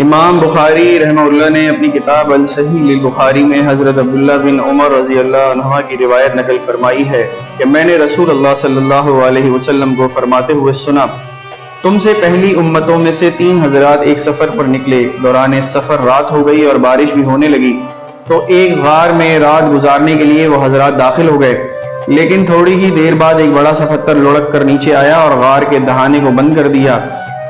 امام بخاری رحمہ اللہ نے اپنی کتاب الصحیح للبخاری میں حضرت عبداللہ بن عمر رضی اللہ عنہ کی روایت نقل فرمائی ہے کہ میں نے رسول اللہ صلی اللہ علیہ وسلم کو فرماتے ہوئے سنا، تم سے پہلی امتوں میں سے 3 حضرات ایک سفر پر نکلے، دوران سفر رات ہو گئی اور بارش بھی ہونے لگی، تو ایک غار میں رات گزارنے کے لیے وہ حضرات داخل ہو گئے، لیکن تھوڑی ہی دیر بعد ایک بڑا سا پتھر لڑک کر نیچے آیا اور غار کے دہانے کو بند کر دیا۔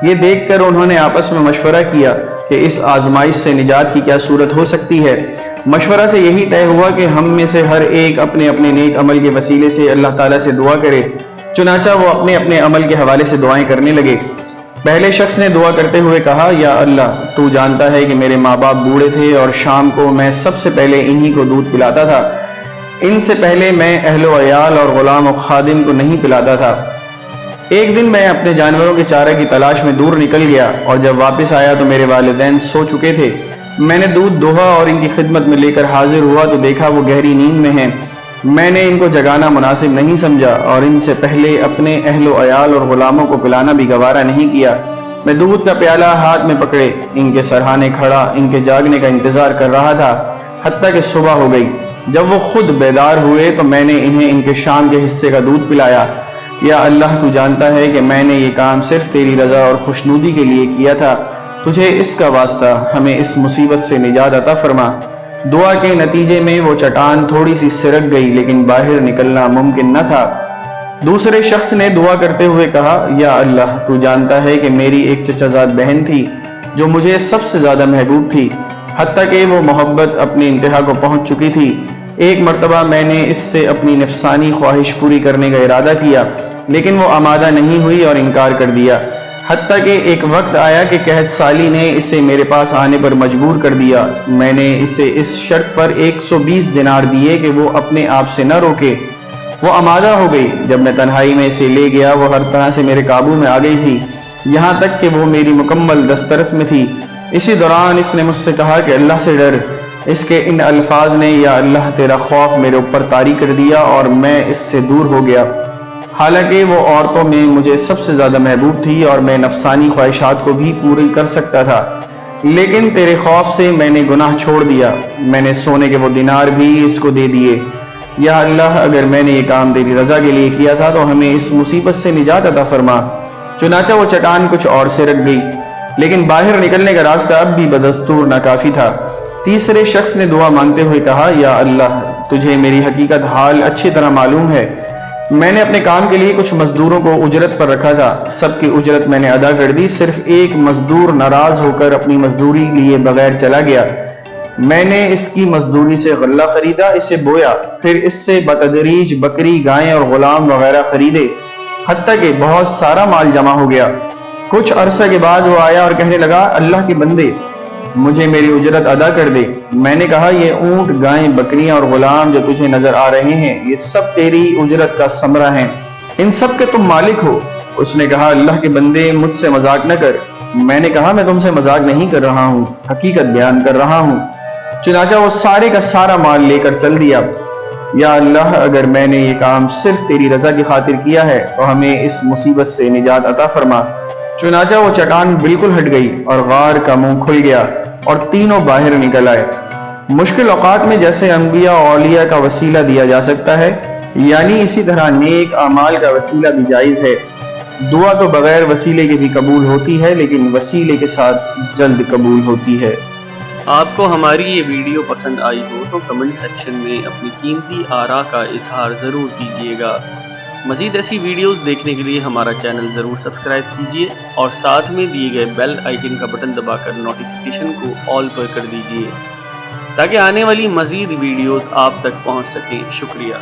یہ دیکھ کر انہوں نے آپس میں مشورہ کیا کہ اس آزمائش سے نجات کی کیا صورت ہو سکتی ہے۔ مشورہ سے یہی طے ہوا کہ ہم میں سے ہر ایک اپنے اپنے نیک عمل کے وسیلے سے اللہ تعالیٰ سے دعا کرے۔ چنانچہ وہ اپنے اپنے عمل کے حوالے سے دعائیں کرنے لگے۔ پہلے شخص نے دعا کرتے ہوئے کہا، یا اللہ، تو جانتا ہے کہ میرے ماں باپ بوڑھے تھے اور شام کو میں سب سے پہلے انہی کو دودھ پلاتا تھا، ان سے پہلے میں اہل و عیال اور غلام و خادم کو نہیں پلاتا تھا۔ ایک دن میں اپنے جانوروں کے چارہ کی تلاش میں دور نکل گیا اور جب واپس آیا تو میرے والدین سو چکے تھے۔ میں نے دودھ دوہا اور ان کی خدمت میں لے کر حاضر ہوا تو دیکھا وہ گہری نیند میں ہیں۔ میں نے ان کو جگانا مناسب نہیں سمجھا اور ان سے پہلے اپنے اہل و عیال اور غلاموں کو پلانا بھی گوارا نہیں کیا۔ میں دودھ کا پیالہ ہاتھ میں پکڑے ان کے سرہانے کھڑا ان کے جاگنے کا انتظار کر رہا تھا حتیٰ کہ صبح ہو گئی۔ جب وہ خود بیدار ہوئے تو میں نے انہیں ان کے شام کے حصے کا دودھ پلایا۔ یا اللہ، تو جانتا ہے کہ میں نے یہ کام صرف تیری رضا اور خوشنودی کے لیے کیا تھا، تجھے اس کا واسطہ ہمیں اس مصیبت سے نجات عطا فرما۔ دعا کے نتیجے میں وہ چٹان تھوڑی سی سرک گئی لیکن باہر نکلنا ممکن نہ تھا۔ دوسرے شخص نے دعا کرتے ہوئے کہا، یا اللہ، تو جانتا ہے کہ میری ایک چچا زاد بہن تھی جو مجھے سب سے زیادہ محبوب تھی، حتیٰ کہ وہ محبت اپنی انتہا کو پہنچ چکی تھی۔ ایک مرتبہ میں نے اس سے اپنی نفسانی خواہش پوری کرنے کا ارادہ کیا لیکن وہ آمادہ نہیں ہوئی اور انکار کر دیا، حتیٰ کہ ایک وقت آیا کہ قحط سالی نے اسے میرے پاس آنے پر مجبور کر دیا۔ میں نے اسے اس شرط پر 120 دینار دیے کہ وہ اپنے آپ سے نہ روکے۔ وہ آمادہ ہو گئی۔ جب میں تنہائی میں اسے لے گیا وہ ہر طرح سے میرے قابو میں آ گئی تھی، یہاں تک کہ وہ میری مکمل دسترس میں تھی۔ اسی دوران اس نے مجھ سے کہا کہ اللہ سے ڈر۔ اس کے ان الفاظ نے یا اللہ تیرا خوف میرے اوپر طاری کر دیا اور میں اس سے دور ہو گیا۔ حالانکہ وہ عورتوں میں مجھے سب سے زیادہ محبوب تھی اور میں نفسانی خواہشات کو بھی پوری کر سکتا تھا، لیکن تیرے خوف سے میں نے گناہ چھوڑ دیا۔ میں نے سونے کے وہ دینار بھی اس کو دے دیے۔ یا اللہ، اگر میں نے یہ کام تیری رضا کے لیے کیا تھا تو ہمیں اس مصیبت سے نجات عطا فرما۔ چنانچہ وہ چٹان کچھ اور سے رکھ گئی لیکن باہر نکلنے کا راستہ اب بھی بدستور ناکافی تھا۔ تیسرے شخص نے دعا مانگتے ہوئے کہا، یا اللہ، تجھے میری حقیقت حال اچھی طرح معلوم ہے۔ میں نے اپنے کام کے لیے کچھ مزدوروں کو اجرت پر رکھا تھا، سب کی اجرت میں نے ادا کر دی، صرف ایک مزدور ناراض ہو کر اپنی مزدوری لیے بغیر چلا گیا۔ میں نے اس کی مزدوری سے غلہ خریدا، اسے بویا، پھر اس سے بتدریج بکری، گائیں اور غلام وغیرہ خریدے، حتیٰ کہ بہت سارا مال جمع ہو گیا۔ کچھ عرصہ کے بعد وہ آیا اور کہنے لگا، اللہ کے بندے، مجھے میری اجرت ادا کر دے۔ میں نے کہا، یہ اونٹ، گائیں، بکریاں اور غلام جو تجھے نظر آ رہے ہیں یہ سب تیری اجرت کا ثمرہ ہیں، ان سب کے تم مالک ہو۔ اس نے کہا، اللہ کے بندے، مجھ سے مذاق نہ کر۔ میں نے کہا، میں تم سے مذاق نہیں کر رہا ہوں، حقیقت بیان کر رہا ہوں۔ چنانچہ وہ سارے کا سارا مال لے کر چل دیا۔ یا اللہ، اگر میں نے یہ کام صرف تیری رضا کی خاطر کیا ہے تو ہمیں اس مصیبت سے نجات عطا فرما۔ چنانچہ وہ چٹان بالکل ہٹ گئی اور غار کا منہ کھل گیا اور تینوں باہر نکل آئے۔ مشکل اوقات میں جیسے انبیاء اور اولیاء کا وسیلہ دیا جا سکتا ہے، یعنی اسی طرح نیک اعمال کا وسیلہ بھی جائز ہے۔ دعا تو بغیر وسیلے کے بھی قبول ہوتی ہے لیکن وسیلے کے ساتھ جلد قبول ہوتی ہے۔ آپ کو ہماری یہ ویڈیو پسند آئی ہو تو کمنٹ سیکشن میں اپنی قیمتی آراء کا اظہار ضرور کیجیے گا۔ مزید ایسی ویڈیوز دیکھنے کے لیے ہمارا چینل ضرور سبسکرائب کیجیے اور ساتھ میں دیے گئے بیل آئیکن کا بٹن دبا کر نوٹیفیکیشن کو آل پر کر دیجیے تاکہ آنے والی مزید ویڈیوز آپ تک پہنچ سکیں۔ شکریہ۔